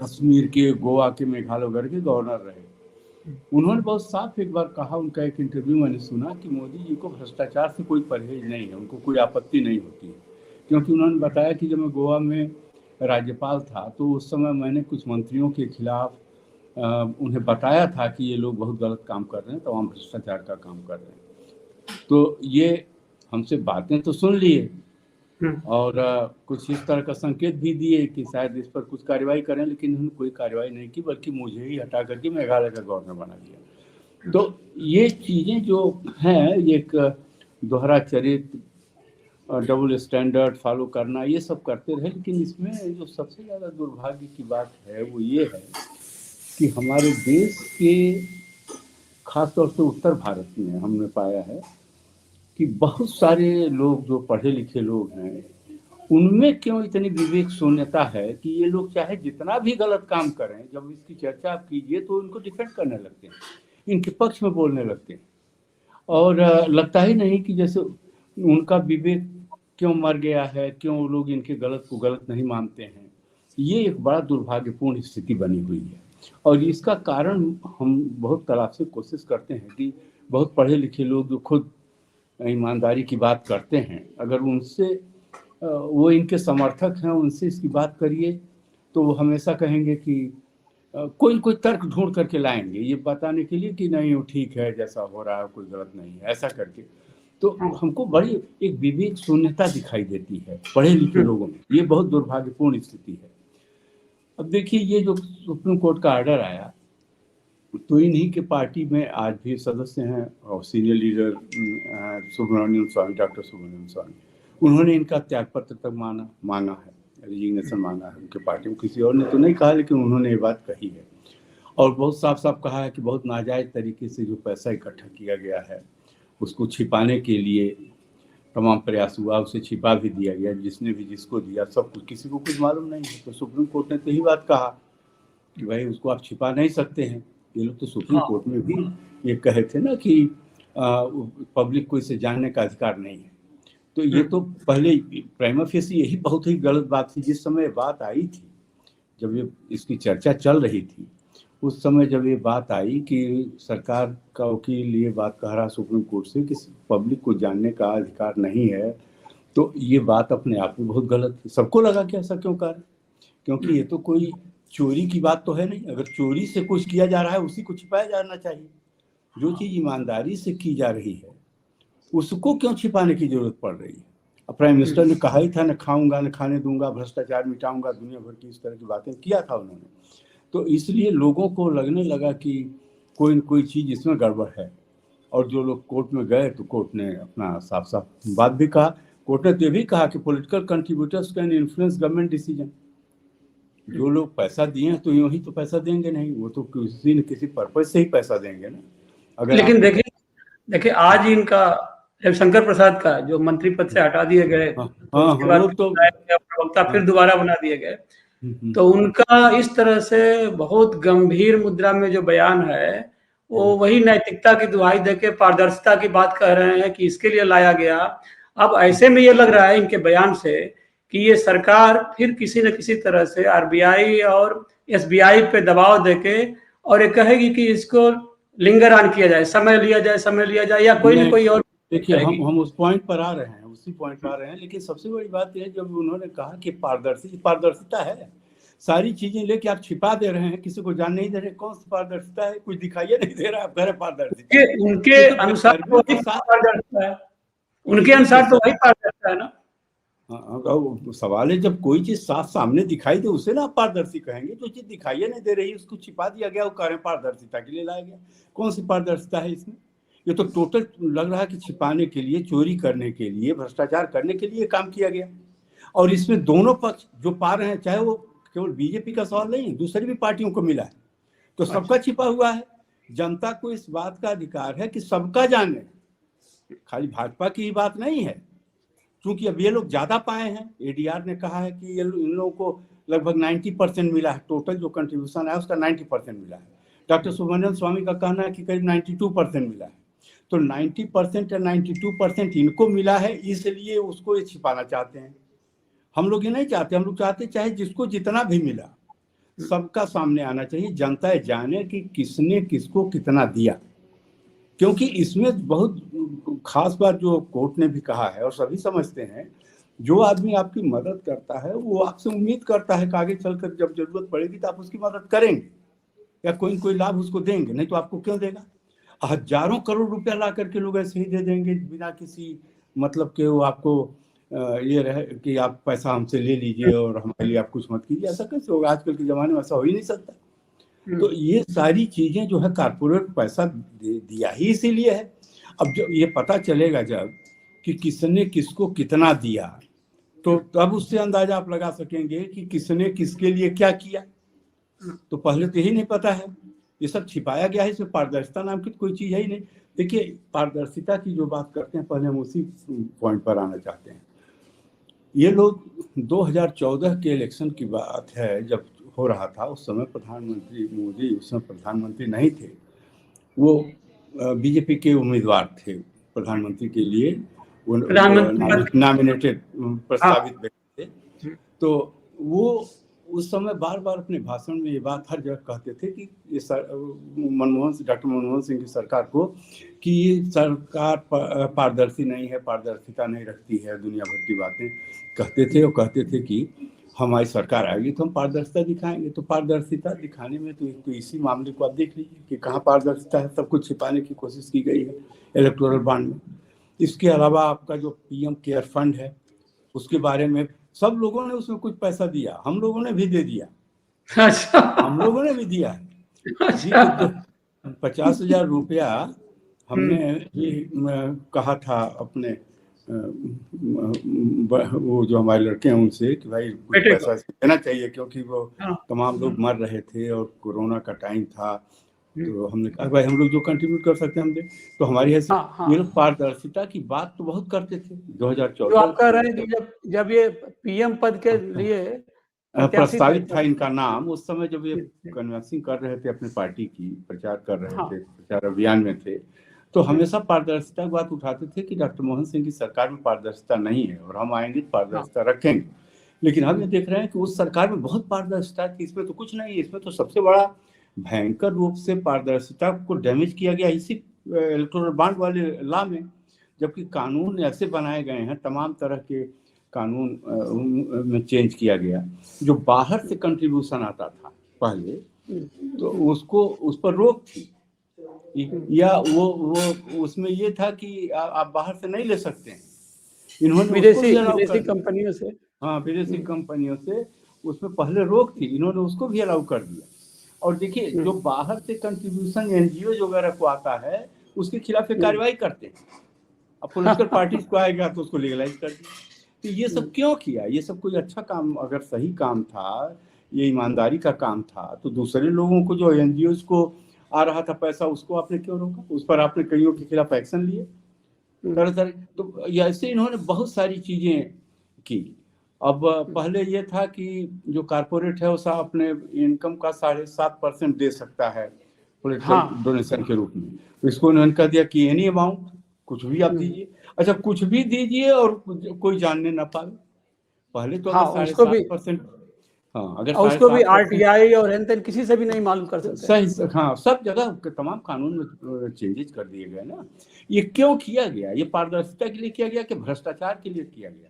कश्मीर के, गोवा के, मेघालय वगैरह के गवर्नर रहे। उन्होंने बहुत साफ एक बार कहा, उनका एक इंटरव्यू मैंने सुना कि मोदी जी को भ्रष्टाचार से कोई परहेज नहीं है, उनको कोई आपत्ति नहीं होती है। क्योंकि उन्होंने बताया कि जब मैं गोवा में राज्यपाल था तो उस समय मैंने कुछ मंत्रियों के खिलाफ उन्हें बताया था कि ये लोग बहुत गलत काम कर रहे हैं, तमाम भ्रष्टाचार का काम कर रहे हैं। तो ये हमसे बातें तो सुन लिए और कुछ इस तरह का संकेत भी दिए कि शायद इस पर कुछ कार्रवाई करें, लेकिन उन्होंने कोई कार्रवाई नहीं की, बल्कि मुझे ही हटा करके मेघालय का गवर्नर बना दिया। तो ये चीज़ें जो हैं, एक दोहरा चरित्र, डबल स्टैंडर्ड फॉलो करना, ये सब करते रहे। लेकिन इसमें जो सबसे ज़्यादा दुर्भाग्य की बात है वो ये है कि हमारे देश के, खासतौर से उत्तर भारत में हमने पाया है कि बहुत सारे लोग जो पढ़े लिखे लोग हैं, उनमें क्यों इतनी विवेक शून्यता है कि ये लोग चाहे जितना भी गलत काम करें, जब इसकी चर्चा आप कीजिए तो इनको डिफेंड करने लगते हैं, इनके पक्ष में बोलने लगते हैं। और लगता ही नहीं कि जैसे उनका विवेक क्यों मर गया है, क्यों वो लोग इनके गलत को गलत नहीं मानते हैं। ये एक बड़ा दुर्भाग्यपूर्ण स्थिति बनी हुई है। और इसका कारण हम बहुत तलाश से कोशिश करते हैं कि बहुत पढ़े लिखे लोग जो खुद ईमानदारी की बात करते हैं, अगर उनसे वो इनके समर्थक हैं, उनसे इसकी बात करिए तो वो हमेशा कहेंगे कि कोई कोई तर्क ढूंढ करके लाएंगे ये बताने के लिए कि नहीं वो ठीक है, जैसा हो रहा है कोई गलत नहीं है, ऐसा करके। तो हमको बड़ी एक विवेक शून्यता दिखाई देती है पढ़े लिखे लोगों में। ये बहुत दुर्भाग्यपूर्ण स्थिति है। अब देखिए, ये जो सुप्रीम कोर्ट का ऑर्डर आया, तो इन्हीं के पार्टी में आज भी सदस्य हैं और सीनियर लीडर सुब्रमण्यम स्वामी, डॉक्टर सुब्रमण्यम स्वामी, उन्होंने इनका त्यागपत्र तक मांगा है, रेजिग्नेशन मांगा है उनके पार्टी में। किसी और ने तो नहीं कहा, लेकिन उन्होंने ये बात कही है। और बहुत साफ साफ कहा है कि बहुत नाजायज तरीके से जो पैसा इकट्ठा किया गया है उसको छिपाने के लिए तमाम प्रयास हुआ, उसे छिपा भी दिया गया। जिसने भी जिसको दिया सब कुछ, किसी को कुछ मालूम नहीं है। तो सुप्रीम कोर्ट ने तो यही बात कहा कि भाई उसको आप छिपा नहीं सकते हैं। ये लोग तो सुप्रीम कोर्ट में भी ये कहे थे ना कि पब्लिक को इसे जानने का अधिकार नहीं है। तो ये तो पहले प्राइमा फेसी यही बहुत ही गलत बात थी। जिस समय बात आई थी, जब ये इसकी चर्चा चल रही थी, उस समय जब ये बात आई कि सरकार का वकील ये बात कह रहा सुप्रीम कोर्ट से कि पब्लिक को जानने का अधिकार नहीं है, तो ये बात अपने आप में बहुत गलत थी। सबको लगा कि ऐसा क्यों कर, क्योंकि ये तो कोई चोरी की बात तो है नहीं। अगर चोरी से कुछ किया जा रहा है उसी को छिपाया जाना चाहिए। जो चीज़ ईमानदारी से की जा रही है उसको क्यों छिपाने की जरूरत पड़ रही है। अब प्राइम मिनिस्टर ने कहा ही था, न खाऊंगा न खाने दूंगा, भ्रष्टाचार मिटाऊंगा, दुनिया भर की इस तरह की बातें किया था उन्होंने। तो इसलिए लोगों को लगने लगा कि कोई न कोई चीज़ इसमें गड़बड़ है। और जो लोग कोर्ट में गए तो कोर्ट ने अपना साफ साफ बात भी कहा। कोर्ट ने तो ये भी कहा कि political contributors can influence government decision. जो लोग पैसा दिए हैं तो यूं ही तो पैसा देंगे नहीं, वो तो किसी न किसी पर्पज से ही पैसा देंगे ना। अगर लेकिन देखिए आज इनका रविशंकर प्रसाद का जो मंत्री पद से हटा दिए गए, तो उसके बाद प्रवक्ता फिर दोबारा बना दिए गए, तो उनका इस तरह से बहुत गंभीर मुद्रा में जो बयान है वो वही नैतिकता की दुहाई देके पारदर्शिता की बात कह रहे हैं कि इसके लिए लाया गया। अब ऐसे में ये लग रहा है इनके बयान से कि ये सरकार फिर किसी न किसी तरह से आरबीआई और एसबीआई पे दबाव देके और ये कहेगी कि इसको लिंगर ऑन किया जाए, समय लिया जाए या कोई न कोई और। देखिए, हम उस पॉइंट पर आ रहे हैं, उसी पॉइंट पर आ रहे हैं। लेकिन सबसे बड़ी बात यह, जब उन्होंने कहा कि पारदर्शिता है, सारी चीजें लेके आप छिपा दे रहे हैं, किसी को जान नहीं दे रहे, कौन सी पारदर्शिता है? कुछ दिखाई नहीं दे रहा, आप कह रहे पारदर्शिता। उनके अनुसार तो वही पारदर्शिता है, उनके अनुसार तो वही पारदर्शिता है ना। सवाल है, जब कोई चीज साफ सामने दिखाई दे उसे ना आप पारदर्शी कहेंगे। जो चीज दिखाई नहीं दे रही उसको छिपा दिया गया, वो कह रहे पारदर्शिता के लिए लाया गया। कौन सी पारदर्शिता है इसमें? ये तो टोटल लग रहा है कि छिपाने के लिए, चोरी करने के लिए, भ्रष्टाचार करने के लिए काम किया गया। और इसमें दोनों पक्ष जो पा रहे हैं, चाहे वो केवल बीजेपी का सवाल नहीं है, दूसरी भी पार्टियों को मिला है, तो सबका छिपा हुआ है। जनता को इस बात का अधिकार है कि सबका जाने, खाली भाजपा की ही बात नहीं है। क्योंकि अब ये लोग ज्यादा पाए हैं। एडीआर ने कहा है कि इन लोगों को लगभग 90% मिला है, टोटल जो कंट्रीब्यूशन है उसका 90% मिला है। डॉक्टर सुब्रमण्यम स्वामी का कहना है कि करीब 92% मिला है। तो 90% या 92% इनको मिला है, इसलिए उसको ये छिपाना चाहते हैं। हम लोग ये नहीं चाहते। हम लोग चाहते चाहे जिसको जितना भी मिला, सबका सामने आना चाहिए, जनता जाने कि किसने किसको कितना दिया। क्योंकि इसमें बहुत खास बात जो कोर्ट ने भी कहा है और सभी समझते हैं, जो आदमी आपकी मदद करता है वो आपसे उम्मीद करता है कि आगे चलकर जब जरूरत पड़ेगी तो आप उसकी मदद करेंगे या कोई लाभ उसको देंगे, नहीं तो आपको क्यों देगा। हजारों करोड़ रुपया ला करके लोग ऐसे ही दे देंगे बिना किसी मतलब के, वो आपको ये रहे कि आप पैसा हमसे ले लीजिए और हमारे लिए आप कुछ मत कीजिए, ऐसा कैसे होगा। आजकल के ज़माने में ऐसा हो ही नहीं सकता। तो ये सारी चीज़ें जो है कारपोरेट पैसा दिया ही इसीलिए है। अब जो ये पता चलेगा जब कि किसने किसको कितना दिया, तो तब उससे अंदाजा आप लगा सकेंगे कि किसने किसके लिए क्या किया। तो पहले तो यही नहीं पता है, ये सब छिपाया गया है, इसमें पारदर्शिता नाम की कोई चीज़ है ही नहीं। देखिए, पारदर्शिता की जो बात करते हैं, पहले हम उसी पॉइंट पर आना चाहते हैं। ये लोग 2014 के इलेक्शन की बात है, जब हो रहा था उस समय प्रधानमंत्री मोदी उस समय प्रधानमंत्री नहीं थे, वो बीजेपी के उम्मीदवार थे प्रधानमंत्री के लिए, वो नॉमिनेटेड प्रस्तावित व्यक्ति थे। तो वो उस समय बार बार अपने भाषण में ये बात हर जगह कहते थे कि ये डॉक्टर मनमोहन सिंह की सरकार को कि ये सरकार पारदर्शी नहीं है, पारदर्शिता नहीं रखती है, दुनिया भर की बातें कहते थे। और कहते थे कि हमारी सरकार आएगी तो हम पारदर्शिता दिखाएंगे। तो पारदर्शिता दिखाने में तो इसी मामले को आप देख लीजिए कि कहाँ पारदर्शिता है, सब कुछ छिपाने की कोशिश की गई है इलेक्टोरल बॉन्ड में। इसके अलावा आपका जो पीएम केयर फंड है, उसके बारे में सब लोगों ने उसमें कुछ पैसा दिया, हम लोगों ने भी दे दिया। अच्छा, हम लोगों ने भी दिया है। अच्छा। तो 50,000 रुपया हमने ये कहा था अपने वो जो हमारे लड़के हैं उनसे कि भाई कुछ पैसा देना चाहिए, क्योंकि वो तमाम लोग मर रहे थे और कोरोना का टाइम था। तो हमने कहा भाई हम लोग जो कंट्रीब्यूट कर सकते हैं हम दे। तो हमारी हैसियत, ये लोग पारदर्शिता की बात तो बहुत करते थे 2014। जो आप कह रहे हैं कि जब ये पीएम पद के लिए प्रस्तावित था इनका नाम, उस समय जब ये कन्वेंसिंग कर रहे थे, अपनी पार्टी की प्रचार कर रहे थे, प्रचार अभियान में थे, तो हमेशा पारदर्शिता की बात उठाते थे कि डॉक्टर मनमोहन सिंह की सरकार में पारदर्शिता नहीं है और हम आएंगे तो पारदर्शिता रखेंगे। लेकिन हम ये देख रहे हैं कि उस सरकार में बहुत पारदर्शिता थी, इसमें तो कुछ नहीं है। इसमें तो सबसे बड़ा भयंकर रूप से पारदर्शिता को डैमेज किया गया इसी इलेक्टोरल बॉन्ड वाले लॉ में, जबकि कानून ऐसे बनाए गए हैं, तमाम तरह के कानून में चेंज किया गया। जो बाहर से कंट्रीब्यूशन आता था पहले, तो उसको उस पर रोक थी, या वो उसमें ये था कि आप बाहर से नहीं ले सकते हैं। इन्होंने विदेशी कंपनियों से, हाँ विदेशी कंपनियों से उसमें पहले रोक थी, इन्होंने उसको भी अलाउ कर दिया। और देखिए, जो बाहर से कंट्रीब्यूशन एनजीओ वगैरह को आता है उसके खिलाफ कार्रवाई करते हैं। अब पॉलिटिकल पार्टीज को आएगा तो उसको लीगलाइज कर दिया। तो ये सब क्यों किया? ये सब कोई अच्छा काम, अगर सही काम था, ये ईमानदारी का काम था, तो दूसरे लोगों को जो एनजीओ को आ रहा था पैसा, उसको आपने क्यों रोका? उस पर आपने कईयों के खिलाफ एक्शन लिए तरह तरह। तो ऐसे इन्होंने बहुत सारी चीजें की। अब पहले ये था कि जो कारपोरेट है वो अपने इनकम का 7.5% दे सकता है पॉलिटिकल डोनेशन के रूप में। तो इसको उन्होंने कह दिया कि एनी अमाउंट, कुछ भी आप दीजिए। अच्छा, कुछ भी दीजिए और कोई जानने ना पाए। पहले तो 7.5%, हाँ, अगर उसको भी आरटीआई और एनतेन किसी से भी नहीं मालूम कर सकते। सही, हाँ, सब जगह तमाम कानून में चेंजेस कर दिए गए ना। ये क्यों किया गया? ये पारदर्शिता के लिए किया गया कि भ्रष्टाचार के लिए किया गया?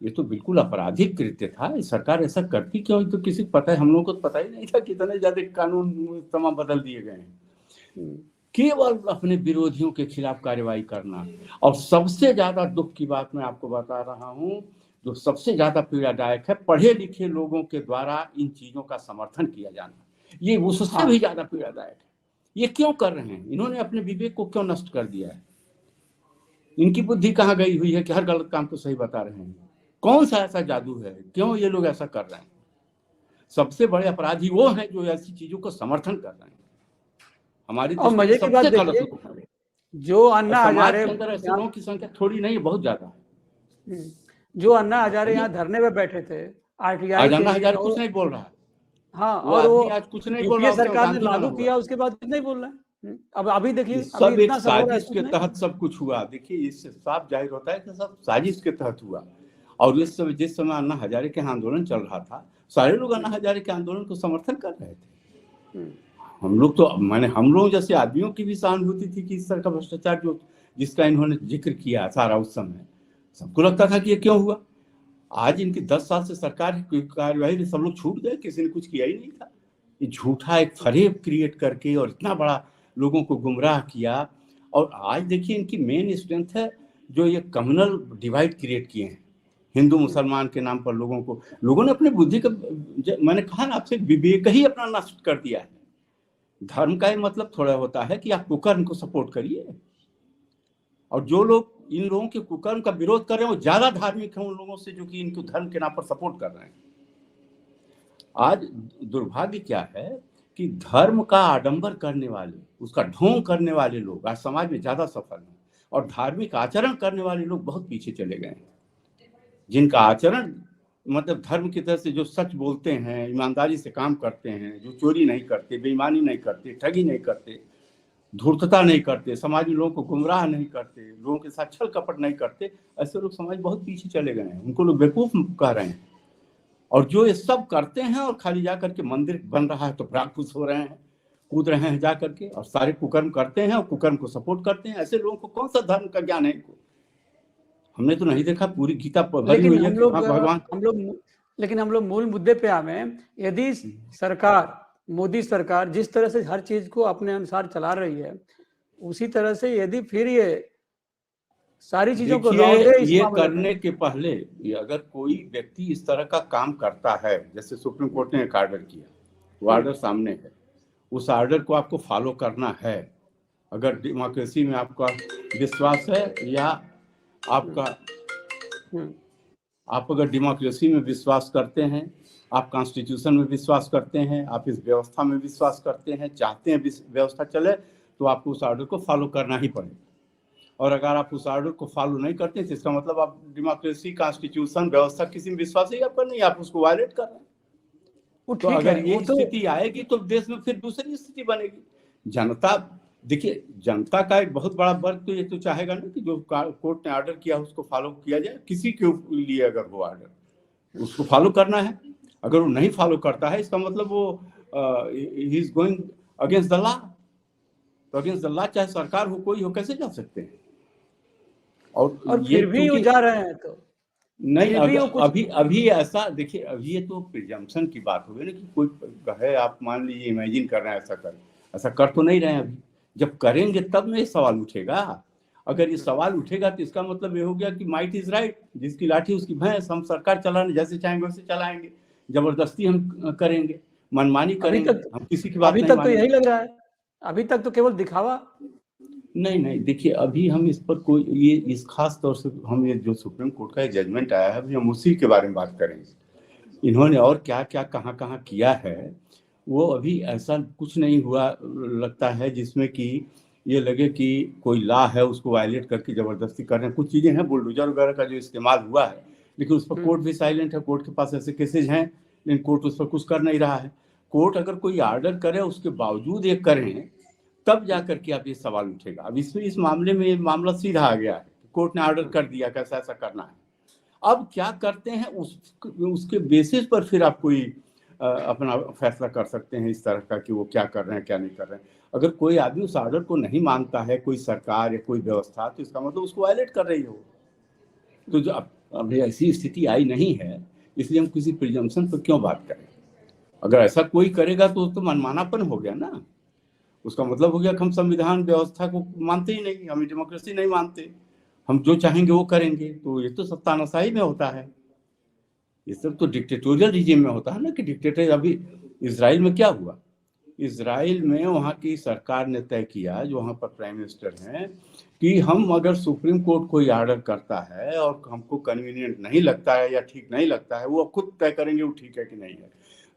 ये तो बिल्कुल आपराधिक कृत्य था। सरकार ऐसा करती क्यों, तो किसी को पता है? हम लोगों को तो पता ही नहीं था कितने ज्यादा कानून तमाम बदल दिए गए हैं। केवल अपने विरोधियों के खिलाफ कार्रवाई करना। और सबसे ज्यादा दुख की बात मैं आपको बता रहा हूँ, जो सबसे ज्यादा पीड़ादायक है, पढ़े लिखे लोगों के द्वारा इन चीजों का समर्थन किया जाना, ये उससे भी ज्यादा पीड़ादायक है। ये क्यों कर रहे हैं? इन्होंने अपने विवेक को क्यों नष्ट कर दिया है? इनकी बुद्धि कहाँ गई हुई है कि हर गलत काम को सही बता रहे हैं? कौन सा ऐसा जादू है? क्यों ये लोग ऐसा कर रहे हैं? सबसे बड़े अपराधी वो हैं जो ऐसी चीजों को समर्थन कर रहे हैं। हमारी और मजे की बात देखिए, जो अन्ना हजारे ऐसे लोगों की संख्या थोड़ी नहीं है, बहुत ज्यादा। जो अन्ना हजारे यहाँ धरने में बैठे थे, आरटीआई अन्ना हजारे कुछ नहीं बोल रहा है। हाँ, और वो आज कुछ नहीं बोल रहा है। सरकार ने लागू किया, उसके बाद कुछ नहीं बोल रहा है। अब अभी देखिए, सब एक साजिश के तहत सब कुछ हुआ। देखिए, इससे साफ जाहिर होता है कि सब साजिश के तहत हुआ। और जिस समय अन्ना हजारे के आंदोलन चल रहा था, सारे लोग अन्ना हजारे के आंदोलन को समर्थन कर रहे थे। हम लोग तो हम लोग जैसे आदमियों की भी सहानुभूति थी कि इस तरह का भ्रष्टाचार जो जिसका इन्होंने जिक्र किया सारा उस समय, सबको लगता था कि ये क्यों हुआ। आज इनकी 10 साल से सरकार की कार्यवाही सब लोग छूट गए, किसी ने कुछ किया ही नहीं था। ये झूठा एक फरेब क्रिएट करके और इतना बड़ा लोगों को गुमराह किया। और आज देखिए इनकी मेन स्ट्रेंथ है जो ये कम्युनल डिवाइड क्रिएट किए हैं हिंदू मुसलमान के नाम पर। लोगों ने अपने बुद्धि का, मैंने कहा ना आपसे, विवेक ही अपना नष्ट कर दिया है। धर्म का मतलब थोड़ा होता है कि आप कुकर्म को सपोर्ट करिए, और जो लोग इन लोगों के कुकर्म का विरोध कर रहे हैं वो ज्यादा धार्मिक हैं उन लोगों से जो कि इनको धर्म के नाम पर सपोर्ट कर रहे हैं। आज दुर्भाग्य क्या है कि धर्म का आडंबर करने वाले, उसका ढोंग करने वाले लोग आज समाज में ज्यादा सफल हैं, और धार्मिक आचरण करने वाले लोग बहुत पीछे चले गए हैं। जिनका आचरण मतलब धर्म की तरह से, जो सच बोलते हैं, ईमानदारी से काम करते हैं, जो चोरी नहीं करते, बेईमानी नहीं करते, ठगी नहीं करते, धूर्तता नहीं करते, समाज में लोगों को गुमराह नहीं करते, लोगों के साथ छल कपट नहीं करते, ऐसे लोग समाज बहुत पीछे चले गए हैं। उनको लोग बेवकूफ कह रहे हैं। और जो ये सब करते हैं और खाली जा करके मंदिर बन रहा है तो बड़ा खुश हो रहे हैं, कूद रहे हैं जा करके, और सारे कुकर्म करते हैं और कुकर्म को सपोर्ट करते हैं। ऐसे लोगों को कौन सा धर्म का ज्ञान है इनको? हमने तो नहीं देखा, पूरी गीता भरी हुई है भगवान। लेकिन हम लोग मूल मुद्दे पे आवे। यदि सरकार, मोदी सरकार जिस तरह से हर चीज को अपने अनुसार चला रही है, उसी तरह से यदि फिर ये सारी चीजों को ये करने के पहले अगर कोई व्यक्ति इस तरह का काम करता है, जैसे सुप्रीम कोर्ट ने एक ऑर्डर किया, वो ऑर्डर सामने है, उस ऑर्डर को आपको फॉलो करना है। अगर डेमोक्रेसी में आपका विश्वास है, या आप अगर डेमोक्रेसी में विश्वास करते हैं, आप कॉन्स्टिट्यूशन में विश्वास करते हैं, आप इस व्यवस्था में विश्वास करते हैं, चाहते हैं व्यवस्था चले, तो आपको उस ऑर्डर को फॉलो करना ही पड़ेगा। और अगर आप उस ऑर्डर को फॉलो नहीं करते तो इसका मतलब आप डेमोक्रेसी, कॉन्स्टिट्यूशन, व्यवस्था किसी में विश्वास ही आपका नहीं, आप उसको वायलेट कर रहे हैं। तो अगर ये स्थिति आएगी तो देश में फिर दूसरी स्थिति बनेगी। जनता, देखिए जनता का एक बहुत बड़ा वर्ग तो ये तो चाहेगा ना कि जो कोर्ट ने ऑर्डर किया उसको फॉलो किया जाए। किसी के लिए अगर वो ऑर्डर, उसको फॉलो करना है। अगर वो नहीं फॉलो करता है, इसका मतलब वो he is going against the law. तो अगेंस्ट द लॉ चाहे सरकार हो, कोई हो, कैसे जा सकते हैं? और फिर भी वो जा रहे हैं तो नहीं। अभी ऐसा देखिए, अभी ये तो प्रिजम्पशन की बात हो गई ना कि कोई है, आप मान लीजिए इमेजिन कर रहे हैं ऐसा कर तो नहीं रहे हैं। अभी जब करेंगे तब में ये सवाल उठेगा। अगर ये सवाल उठेगा तो इसका मतलब ये हो गया कि माइट इज राइट, जिसकी लाठी उसकी भैंस। हम सरकार चलाने जैसे चाहेंगे वैसे चलाएंगे, जबरदस्ती हम करेंगे, मनमानी करेंगे, हम किसी की बात नहीं मानेंगे। अभी तक तो यही लग रहा है, अभी तक तो केवल दिखावा। नहीं, देखिए अभी हम इस पर कोई ये इस खास तौर से हम ये जो सुप्रीम कोर्ट का जजमेंट आया है, अभी हम उसी के बारे में बात करेंगे। इन्होंने और क्या क्या कहाँ किया है, वो अभी ऐसा कुछ नहीं हुआ लगता है जिसमें कि ये लगे कि कोई लॉ है उसको वायलेट करके जबरदस्ती कर रहे हैं। कुछ चीजें हैं, बुलडोजर वगैरह का जो इस्तेमाल हुआ है, लेकिन उस पर कोर्ट भी साइलेंट है। कोर्ट के पास ऐसे केसेज हैं, लेकिन कोर्ट उस पर कुछ कर नहीं रहा है। कोर्ट अगर कोई ऑर्डर करे, उसके बावजूद ये करें, तब जाकर के आप ये सवाल उठेगा। अब इस मामले में ये मामला सीधा आ गया है, कोर्ट ने ऑर्डर कर दिया कैसा ऐसा करना है। अब क्या करते हैं उसके बेसिस पर फिर आप कोई अपना फैसला कर सकते हैं इस तरह का कि वो क्या कर रहे हैं क्या नहीं कर रहे हैं। अगर कोई आदमी उस ऑर्डर को नहीं मानता है, कोई सरकार या कोई व्यवस्था, तो इसका मतलब उसको वायलेट कर रही हो। तो जो अभी ऐसी स्थिति आई नहीं है, इसलिए हम किसी प्रिजम्पशन पर क्यों बात करें। अगर ऐसा कोई करेगा तो मनमानापन हो गया ना। उसका मतलब हो गया कि हम संविधान व्यवस्था को मानते ही नहीं, हम डेमोक्रेसी नहीं मानते, हम जो चाहेंगे वो करेंगे। तो ये तो सत्तानाशाही में होता है, ये सब तो डिक्टेटोरियल रिजीम में होता है ना कि डिक्टेटर। अभी इजराइल में क्या हुआ, इजराइल में वहाँ की सरकार ने तय किया, जो वहाँ पर प्राइम मिनिस्टर हैं, कि हम अगर सुप्रीम कोर्ट कोई ऑर्डर करता है और हमको कन्वीनियंट नहीं लगता है या ठीक नहीं लगता है, वो खुद तय करेंगे वो ठीक है कि नहीं है।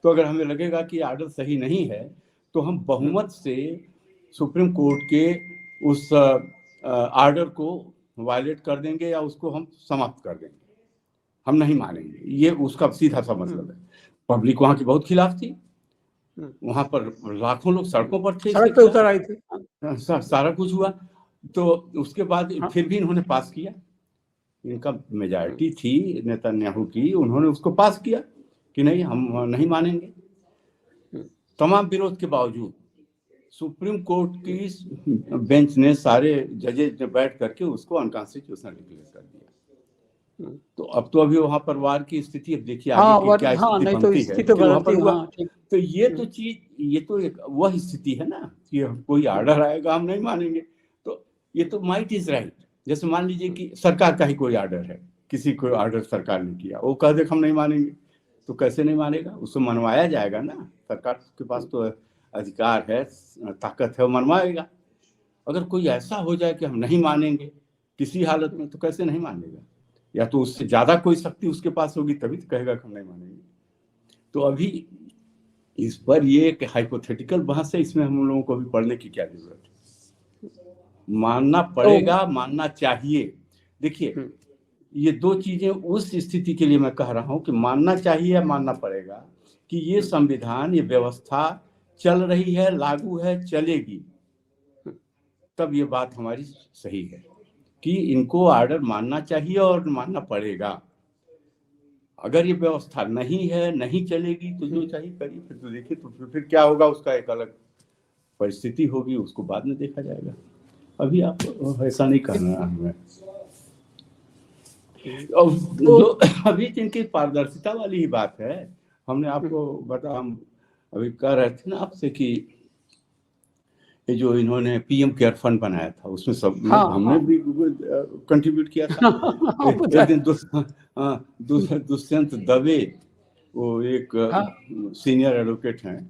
तो अगर हमें लगेगा कि ऑर्डर सही नहीं है तो हम बहुमत से सुप्रीम कोर्ट के उस ऑर्डर को वायलेट कर देंगे या उसको हम समाप्त कर देंगे, हम नहीं मानेंगे। ये उसका सीधा सा मतलब है। पब्लिक वहाँ की बहुत खिलाफ थी, वहाँ पर लाखों लोग सड़कों पर थे, सड़क पे उतर आई थी, सारा कुछ हुआ। तो उसके बाद फिर भी इन्होंने पास किया, इनका मेजॉरिटी थी नेतन्याहू की, उन्होंने उसको पास किया। कि नहीं, हम नहीं मानेंगे। तमाम विरोध के बावजूद सुप्रीम कोर्ट की बेंच ने, सारे जजेज ने बैठ करके उसको अनकॉन्स्टिट्यूशनल डिक्लेयर कर दिया। तो अब तो अभी वहां पर वार की स्थिति, अब देखिए आगे की क्या स्थिति नहीं बनती तो है, इसकी तो लेकिन वहां पर हुआ। तो ये तो चीज, ये तो एक वह स्थिति है ना कि कोई आर्डर आएगा हम नहीं मानेंगे। तो ये तो माइट इज राइट। जैसे मान लीजिए कि सरकार का ही कोई आर्डर है, किसी को आर्डर सरकार ने किया, वो कह दे हम नहीं मानेंगे, तो कैसे नहीं मानेगा, उसको मनवाया जाएगा ना। सरकार के पास तो अधिकार है, ताकत है, वो मनवाएगा। अगर कोई ऐसा हो जाए कि हम नहीं मानेंगे किसी हालत में, तो कैसे नहीं मानेगा? या तो उससे ज्यादा कोई शक्ति उसके पास होगी, तभी तो कहेगा कि हम नहीं मानेंगे। तो अभी इस पर ये एक हाइपोथेटिकल बहस है, इसमें हम लोगों को भी पढ़ने की क्या जरूरत है। मानना पड़ेगा, मानना चाहिए। देखिए, ये दो चीजें उस स्थिति के लिए मैं कह रहा हूं कि मानना चाहिए या मानना पड़ेगा कि ये संविधान, ये व्यवस्था चल रही है, लागू है, चलेगी, तब ये बात हमारी सही है कि इनको आर्डर मानना चाहिए और मानना पड़ेगा। अगर ये व्यवस्था नहीं है, नहीं चलेगी, तो जो चाहिए करिए। फिर तो देखिए, तो फिर क्या होगा, उसका एक अलग परिस्थिति होगी, उसको बाद में देखा जाएगा। अभी आप ऐसा नहीं करना हमें। तो अभी जिनकी पारदर्शिता वाली ही बात है, हमने आपको बता, हम अभी कह रहे थे ना आपसे कि ये जो इन्होंने पीएम केयर फंड बनाया था, उसमें सब हमने भी कंट्रीब्यूट किया था। एक दिन दुष्यंत दवे, वो एक सीनियर एडवोकेट हैं,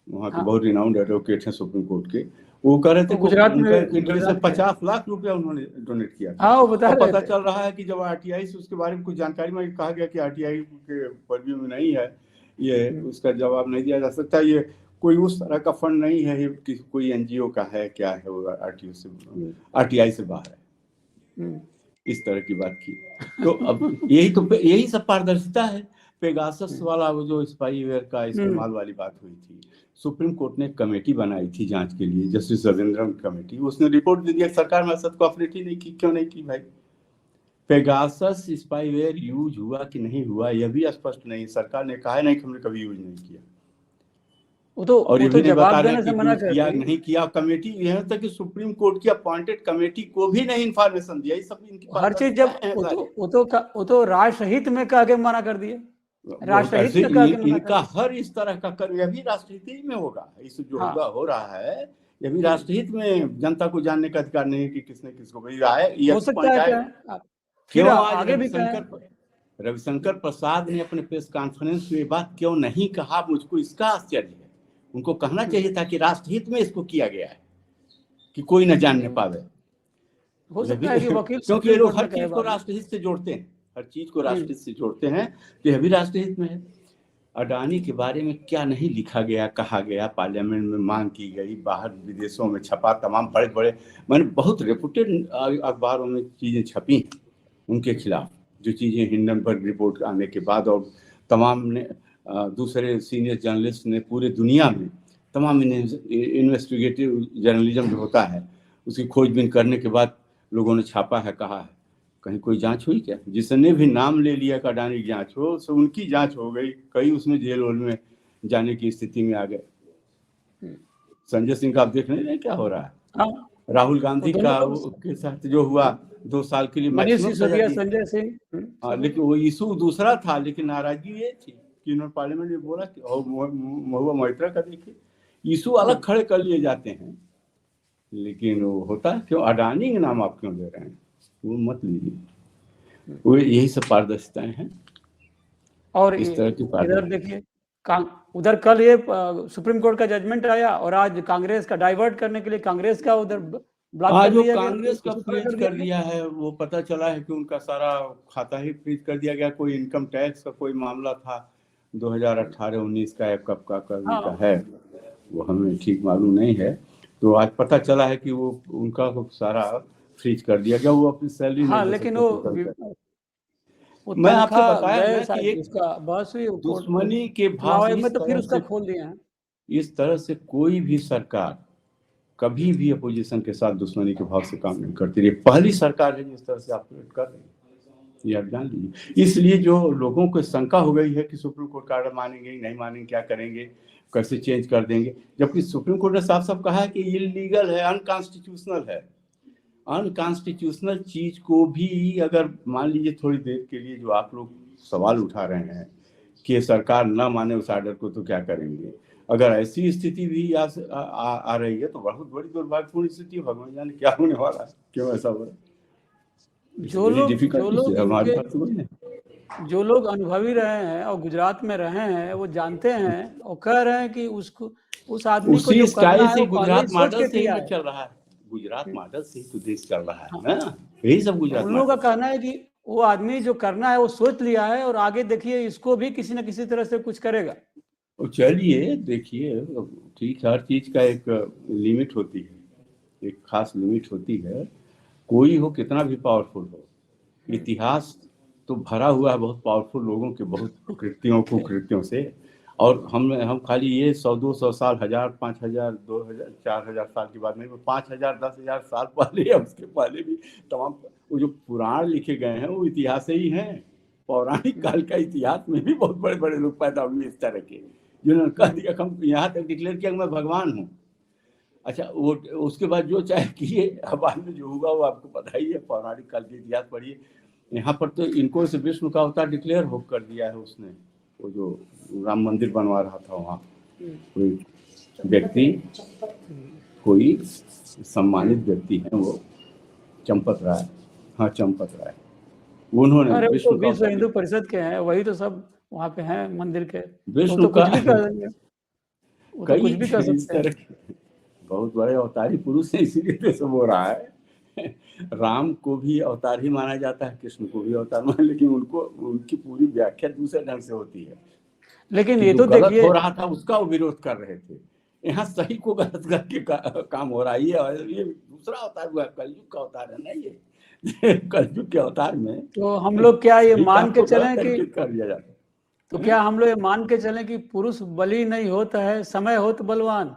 वहाँ के बहुत रिनाउंड एडवोकेट हैं सुप्रीम कोर्ट के, वो कह रहे थे गुजरात में 50 लाख रुपया उन्होंने डोनेट किया था। और पता चल रहा है कि जब आरटीआई से उसके बारे में कुछ जानकारी में कहा गया कि आरटीआई के परव्यू में नहीं है, ये उसका जवाब नहीं दिया जा सकता, ये कोई उस तरह का फंड नहीं है, ये कोई एनजीओ का है, क्या है, वो आरटीआई से बाहर है, इस तरह की बात की। तो अब यही सब पारदर्शिता है। पेगासस वाला वो जो स्पाईवेयर का इस्तेमाल वाली बात हुई थी, सुप्रीम कोर्ट ने कमेटी बनाई थी जांच के लिए, जस्टिस रविंद्रन कमेटी, उसने रिपोर्ट दे दिया, सरकार में असद कोऑपरेट ही नहीं की। क्यों नहीं की भाई? पेगासस स्पाईवेयर यूज हुआ कि नहीं हुआ, यह भी स्पष्ट नहीं। सरकार ने कहा नहीं कि हमने कभी यूज नहीं किया, और ये भी नहीं बता रहे कि किया नहीं किया। कमेटी, यहाँ तक कि सुप्रीम कोर्ट की अपॉइंटेड कमेटी को भी नहीं इंफॉर्मेशन दिया। ये सब इनकी हर चीज, जब वो तो राष्ट्रहित में कह के मना कर दिया। राष्ट्रहित में कह के इनका हर इस तरह का कर, यह भी राष्ट्रहित में होगा। इस जो हो रहा है, यह भी राष्ट्रहित में। जनता को जानने का अधिकार नहीं कि किसने किसको भेजा है। हो सकता है क्यों आज रविशंकर प्रसाद ने अपने प्रेस कॉन्फ्रेंस में बात क्यों नहीं कहा, मुझको इसका आश्चर्य है। उनको कहना चाहिए था कि राष्ट्रहित में इसको किया गया है, कि कोई न जानने पावे। हो सकता है कि वकील, क्योंकि लोग हर चीज को राष्ट्रहित से जोड़ते हैं, हर चीज को राष्ट्रहित से जोड़ते हैं, तो यह भी राष्ट्रहित में है। अडानी के बारे में क्या नहीं लिखा गया, कहा गया, पार्लियामेंट में मांग की गई, बाहर विदेशों में छपा, तमाम बड़े बड़े, मैंने बहुत रेपुटेड अखबारों में चीजें छपी उनके खिलाफ, जो चीजें हिंडनबर्ग रिपोर्ट आने के बाद, और तमाम ने दूसरे सीनियर जर्नलिस्ट ने पूरे दुनिया में, तमाम इन्वेस्टिगेटिव जर्नलिज्म जो होता है उसकी खोजबीन करने के बाद लोगों ने छापा है, कहा है। कहीं कोई जांच हुई क्या? जिसने भी नाम ले लिया कि अडानी की जांच हो, सो उनकी जांच हो गई, कई उसमें जेल वेल में जाने की स्थिति में आ गए। संजय सिंह का आप देख रहे हैं क्या हो रहा है। राहुल गांधी का के साथ जो हुआ 2 साल के लिए मैक्सिमम सजा दी, संजय सिंह, लेकिन वो इशू दूसरा था। लेकिन नाराजगी ये थी कि उन्होंने पार्लियामेंट में बोला कि महुआ मोइत्रा का देखिए, इशू अलग खड़े कर लिए जाते हैं, लेकिन वो होता है क्यों, अडानी के नाम आप क्यों दे रहे हैं, वो मत लीजिए। वो यही सब पारदर्शिताएं हैं। और इस तरह की इधर देखिए, उधर कल ये सुप्रीम कोर्ट का जजमेंट आया, और आज कांग्रेस का डाइवर्ट करने के लिए कांग्रेस का उधर ब्लॉक जो कांग्रेस का फ्रीज कर दिया है, वो पता चला है कि उनका सारा खाता ही फ्रीज कर दिया गया। कोई इनकम टैक्स का कोई मामला था 2018-19 का, कब का है वो हमें ठीक मालूम नहीं है। तो आज पता चला है कि वो उनका सारा फ्रीज कर दिया गया, वो अपनी सैलरी नहीं, लेकिन वो मैं आपको बताया ना कि एक दुश्मनी के भाव में तो फिर उसका खोल दिया। इस तरह से कोई भी सरकार कभी भी अपोजिशन के साथ दुश्मनी के भाव से काम नहीं करती रही। पहली सरकार है जिस तरह से ऑपरेट कर रही है। ये आप जान लीजिए। इसलिए जो लोगों को शंका हो गई है कि सुप्रीम कोर्ट का ऑर्डर मानेंगे नहीं मानेंगे, क्या करेंगे, कैसे चेंज कर देंगे, जबकि सुप्रीम कोर्ट ने साफ साफ कहा है कि ये इलीगल है, अनकॉन्स्टिट्यूशनल है। अनकॉन्स्टिट्यूशनल चीज को भी अगर मान लीजिए थोड़ी देर के लिए जो आप लोग सवाल उठा रहे हैं कि सरकार ना माने उस ऑर्डर को, तो क्या करेंगे? अगर ऐसी स्थिति भी आ रही है तो बहुत बड़ी दुर्भाग्यपूर्ण स्थिति है। भगवान जाने क्या होने वाला है, क्यों ऐसा हो रहा है। जो लोग अनुभवी रहे हैं और गुजरात में रहे हैं, वो जानते हैं और कह रहे हैं कि उसको, उस आदमी को जो करना है, गुजरात मॉडल से ही चल रहा है। गुजरात मॉडल से ही तो देश चल रहा है ना, यही सब गुजरात। उन लोगों का कहना है कि वो आदमी जो करना है वो सोच लिया है और आगे देखिए इसको भी किसी न किसी तरह से कुछ करेगा। चलिए देखिए, ठीक, हर चीज का एक लिमिट होती है, एक खास लिमिट होती है। कोई हो, कितना भी पावरफुल हो, इतिहास तो भरा हुआ है बहुत पावरफुल लोगों के, बहुत कुकृत्यों से। और हम खाली ये 100-200 साल, 1000, 5000, 2000, 4000 साल की बात नहीं, 5000, 10,000 साल पहले या उसके पहले भी तमाम वो जो पुराण लिखे गए हैं वो इतिहास ही हैं। पौराणिक काल का इतिहास में भी बहुत बड़े बड़े लोग पैदा हुए इस तरह के, जिन्होंने कह दिया, हम यहाँ तक डिक्लेयर किया मैं भगवान हूँ। अच्छा, वो उसके बाद जो चाहे किए, अब बाद में जो होगा वो आपको पता ही है। पौराणिक काल के इतिहास पढ़िए, यहाँ पर तो इनको से विष्णु का अवतार डिक्लेयर हो कर दिया है उसने। वो जो राम मंदिर बनवा रहा था वहाँ कोई व्यक्ति, कोई सम्मानित व्यक्ति है वो, चंपत राय, हाँ चंपत राय, उन्होंने विश्व हिंदू परिषद के हैं, वही तो सब वहाँ पे हैं मंदिर के। विष्णु तो का कुछ भी कर सकते हैं। बहुत बड़े अवतारी पुरुष हैं, इसीलिए तो सब हो रहा है। राम को भी अवतार ही माना जाता है, कृष्ण को भी अवतार माना, लेकिन उनकी पूरी व्याख्या दूसरे ढंग से होती है। लेकिन ये तो देखिए, हो रहा था उसका वो विरोध कर रहे थे, यहाँ सही को गलत करके काम हो रहा है। ये दूसरा अवतार हुआ, कलयुग का अवतार है ना ये। कलयुग के अवतार में तो हम लोग क्या ये मान के चलें कि कर दिया जाता है, तो क्या हम लोग ये मान के चलें कि पुरुष बली नहीं होता है, समय हो तो बलवान?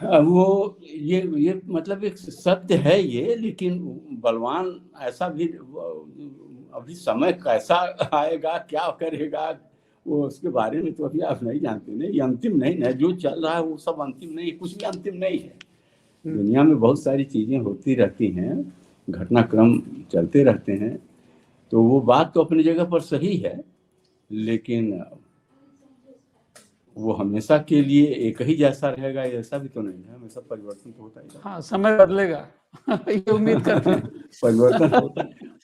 वो ये मतलब एक सत्य है ये, लेकिन बलवान ऐसा भी, अभी समय कैसा आएगा, क्या करेगा, वो उसके बारे में तो अभी आप नहीं जानते ना। ये अंतिम नहीं है, जो चल रहा है वो सब अंतिम नहीं, कुछ भी अंतिम नहीं है। दुनिया में बहुत सारी चीजें होती रहती हैं, घटनाक्रम चलते रहते हैं, तो वो बात तो अपनी जगह पर सही है, लेकिन वो हमेशा के लिए एक ही जैसा रहेगा ऐसा भी तो नहीं है, हमेशा परिवर्तन तो होता ही। हाँ, समय बदलेगा। ये उम्मीद करते हैं। परिवर्तन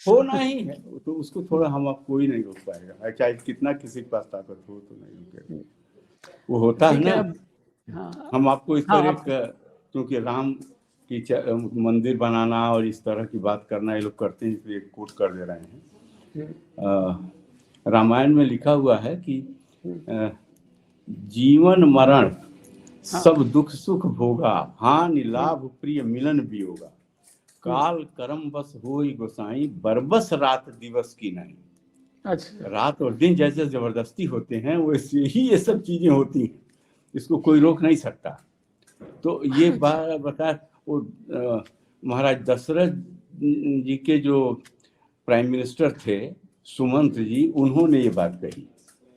होना ही है, तो उसको थोड़ा हम आप कोई नहीं रोक पाएगा, चाहे कितना किसी के पास ताकत हो तो नहीं रुकेगा, वो होता है ना। हाँ, हम आपको इस तरह का, क्योंकि राम की मंदिर बनाना और इस तरह की बात करना ये लोग करते हैं, इसलिए कोट कर दे रहे हैं। रामायण में लिखा हुआ है कि जीवन मरण सब दुख सुख भोगा, हानि लाभ प्रिय मिलन भी होगा, काल कर्म बस होई गोसाई, बरबस रात दिवस की नहीं। अच्छा, रात और दिन जैसे जबरदस्ती होते हैं वैसे ही ये सब चीजें होती हैं, इसको कोई रोक नहीं सकता। तो ये बात बता, वो महाराज दशरथ जी के जो प्राइम मिनिस्टर थे सुमंत जी, उन्होंने ये बात कही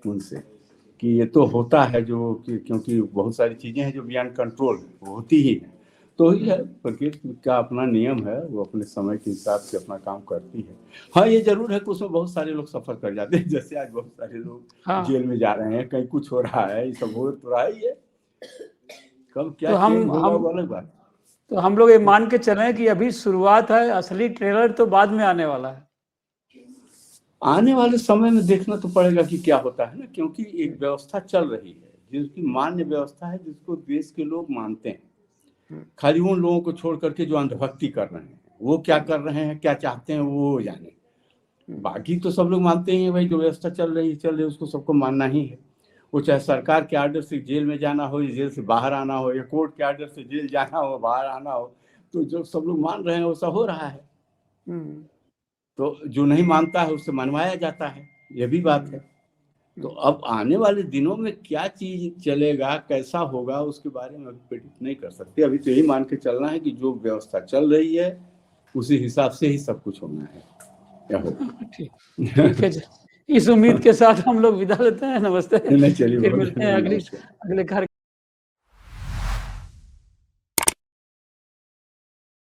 उनसे कि ये तो होता है जो क्योंकि बहुत सारी चीजें हैं जो बियॉन्ड कंट्रोल होती ही है, तो ये प्रकृति का अपना नियम है, वो अपने समय के हिसाब से अपना काम करती है। हाँ, ये जरूर है कि उसमें बहुत सारे लोग सफर कर जाते हैं, जैसे आज बहुत सारे लोग जेल में जा रहे हैं, कहीं कुछ हो रहा है, ये सब हो तो रहा ही है। कब क्या चेंज होगा वो अलग बात। तो हम लोग ये मान के चलें कि अभी शुरुआत है, असली ट्रेलर तो बाद में आने वाला है। आने वाले समय में देखना तो पड़ेगा कि क्या होता है ना, क्योंकि एक व्यवस्था चल रही है जिसकी मान्य व्यवस्था है, जिसको देश के लोग मानते हैं। खाली उन लोगों को छोड़ करके जो अंधभक्ति कर रहे हैं, वो क्या कर रहे हैं, क्या चाहते हैं वो जाने, बाकी तो सब लोग मानते ही हैं भाई, जो व्यवस्था चल रही है उसको सबको मानना ही है। वो चाहे सरकार के आर्डर से जेल में जाना हो, जेल से बाहर आना हो, या कोर्ट के आर्डर से जेल जाना हो, बाहर आना हो, तो जो सब लोग मान रहे हैं वैसा हो रहा है। तो जो नहीं मानता है उससे मनवाया जाता है, ये भी बात है। तो अब आने वाले दिनों में क्या चीज चलेगा, कैसा होगा, उसके बारे में प्रेडिक्ट नहीं कर सकते। अभी तो यही मान के चलना है कि जो व्यवस्था चल रही है उसी हिसाब से ही सब कुछ होना है। क्या हो। ठीक है जी। इस उम्मीद के साथ हम लोग विदा लेते हैं। नमस्ते। नहीं, चलिए, फिर बहुत मिलते हैं नमस्कार। अगले कार्य